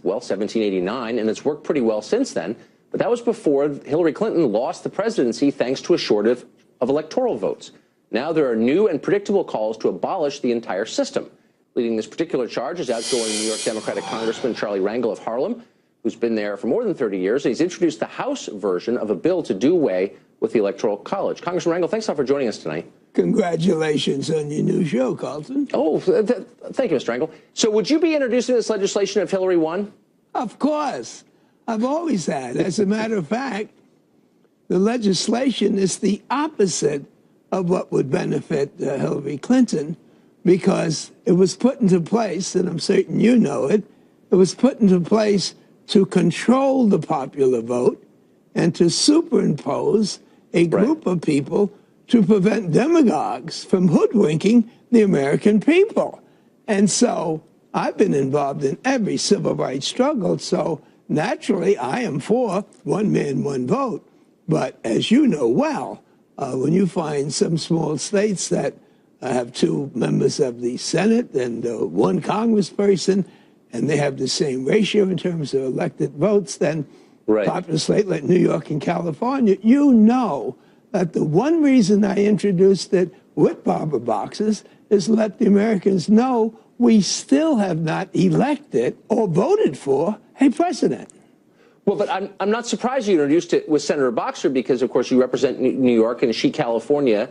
well, 1789, and it's worked pretty well since then. But that was before Hillary Clinton lost the presidency thanks to a shortage of electoral votes. Now there are new and predictable calls to abolish the entire system. Leading this particular charge is outgoing New York Democratic Congressman Charlie Rangel of Harlem, who's been there for more than 30 years. He's introduced the House version of a bill to do away with the Electoral College. Congressman Rangel, thanks a lot for joining us tonight. Congratulations on your new show, Carlson. Oh, thank you, Mr. Rangel. So would you be introducing this legislation if Hillary won? Of course. I've always had. As a matter of fact, the legislation is the opposite of what would benefit Hillary Clinton, because it was put into place, and I'm certain you know it, it was put into place to control the popular vote and to superimpose a group of people to prevent demagogues from hoodwinking the American people. And so I've been involved in every civil rights struggle, so naturally I am for one man, one vote. But as you know well, when you find some small states that have 2 members of the Senate and 1 congressperson, and they have the same ratio in terms of elected votes, then populous state like New York and California, you know that the one reason I introduced it with ballot boxes is to let the Americans know we still have not elected or voted for a president. Well, but I'm not surprised you introduced it with Senator Boxer because, of course, you represent New York and she California,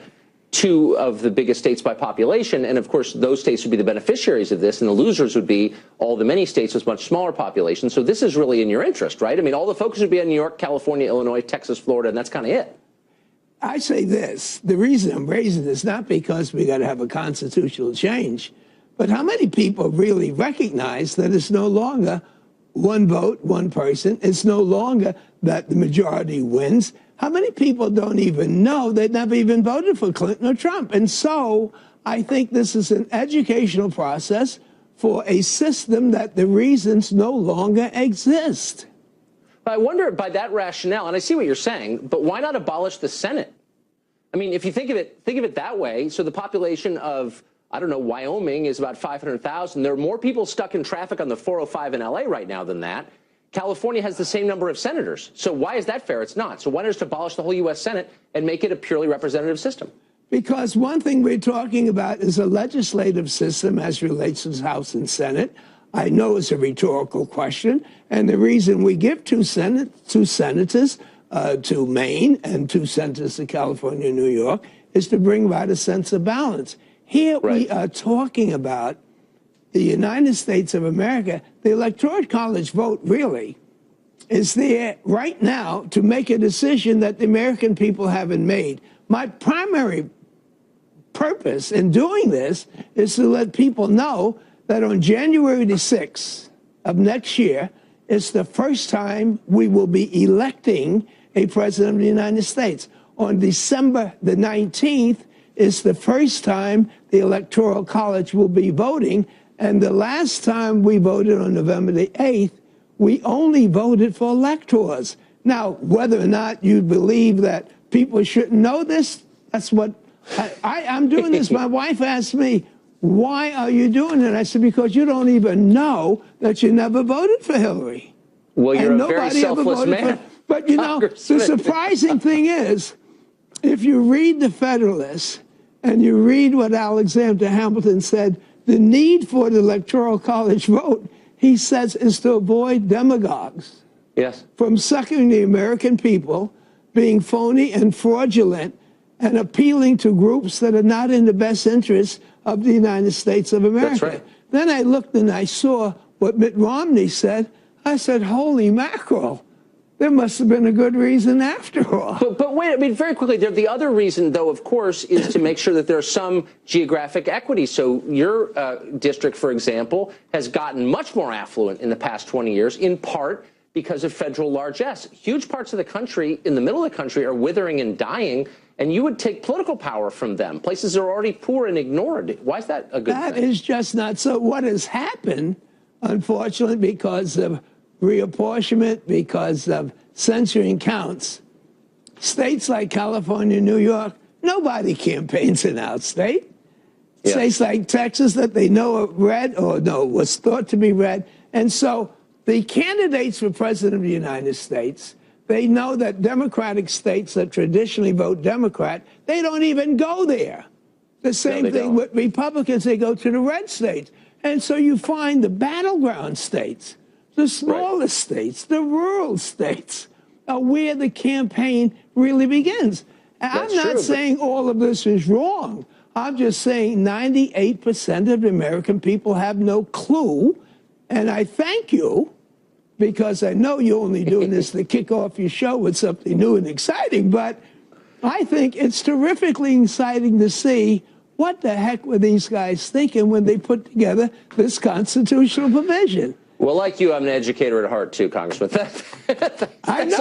2 of the biggest states by population. And, of course, those states would be the beneficiaries of this, and the losers would be all the many states with much smaller populations. So this is really in your interest, right? I mean, all the focus would be on New York, California, Illinois, Texas, Florida, and that's kind of it. I say this. The reason I'm raising this, not because we got to have a constitutional change, but how many people really recognize that it's no longer one vote, one person? It's no longer that the majority wins. How many people don't even know they've never even voted for Clinton or Trump? And so I think this is an educational process for a system that the reasons no longer exist. But I wonder, by that rationale, and I see what you're saying, but why not abolish the Senate? I mean, if you think of it that way, so the population of, I don't know, Wyoming is about 500,000. There are more people stuck in traffic on the 405 in L.A. right now than that. California has the same number of senators. So why is that fair? It's not. So why not just abolish the whole U.S. Senate and make it a purely representative system? Because one thing we're talking about is a legislative system as relates to the House and Senate. I know it's a rhetorical question, and the reason we give 2 senators to Maine and 2 senators to California and New York is to bring about a sense of balance. Here we are talking about the United States of America. The Electoral College vote really is there right now to make a decision that the American people haven't made. My primary purpose in doing this is to let people know that on January the 6th of next year, it's the first time we will be electing a president of the United States. On December the 19th, it's the first time the Electoral College will be voting. And the last time we voted on November the 8th, we only voted for electors. Now, whether or not you believe that people shouldn't know this, that's what I'm doing this. My wife asked me, why are you doing it? I said, because you don't even know that you never voted for Hillary. Well, you're a very selfless man. But, you know, the surprising thing is, if you read the Federalist and you read what Alexander Hamilton said, the need for the Electoral College vote, he says, is to avoid demagogues from sucking the American people, being phony and fraudulent, and appealing to groups that are not in the best interest of the United States of America. That's right. Then I looked and I saw what Mitt Romney said. I said, holy mackerel. There must have been a good reason after all. But wait, I mean, very quickly, the other reason, though, of course, is to make sure that there's some geographic equity. So your district, for example, has gotten much more affluent in the past 20 years, in part because of federal largesse. Huge parts of the country, in the middle of the country, are withering and dying, and you would take political power from them. Places that are already poor and ignored. Why is that a good thing? That is just not so. What has happened, unfortunately, because of reapportionment, because of censoring counts, states like California, New York, nobody campaigns in our state. States like Texas that they know are red or no, was thought to be red. And so the candidates for president of the United States, they know that Democratic states that traditionally vote Democrat, they don't even go there. The same thing with Republicans, they go to the red states. And so you find the battleground states, the smaller states, the rural states, are where the campaign really begins. I'm not saying all of this is wrong. I'm just saying 98% of the American people have no clue. And I thank you, because I know you're only doing this to kick off your show with something new and exciting. But I think it's terrifically exciting to see what the heck were these guys thinking when they put together this constitutional provision. Well, like you, I'm an educator at heart, too, Congressman. I know.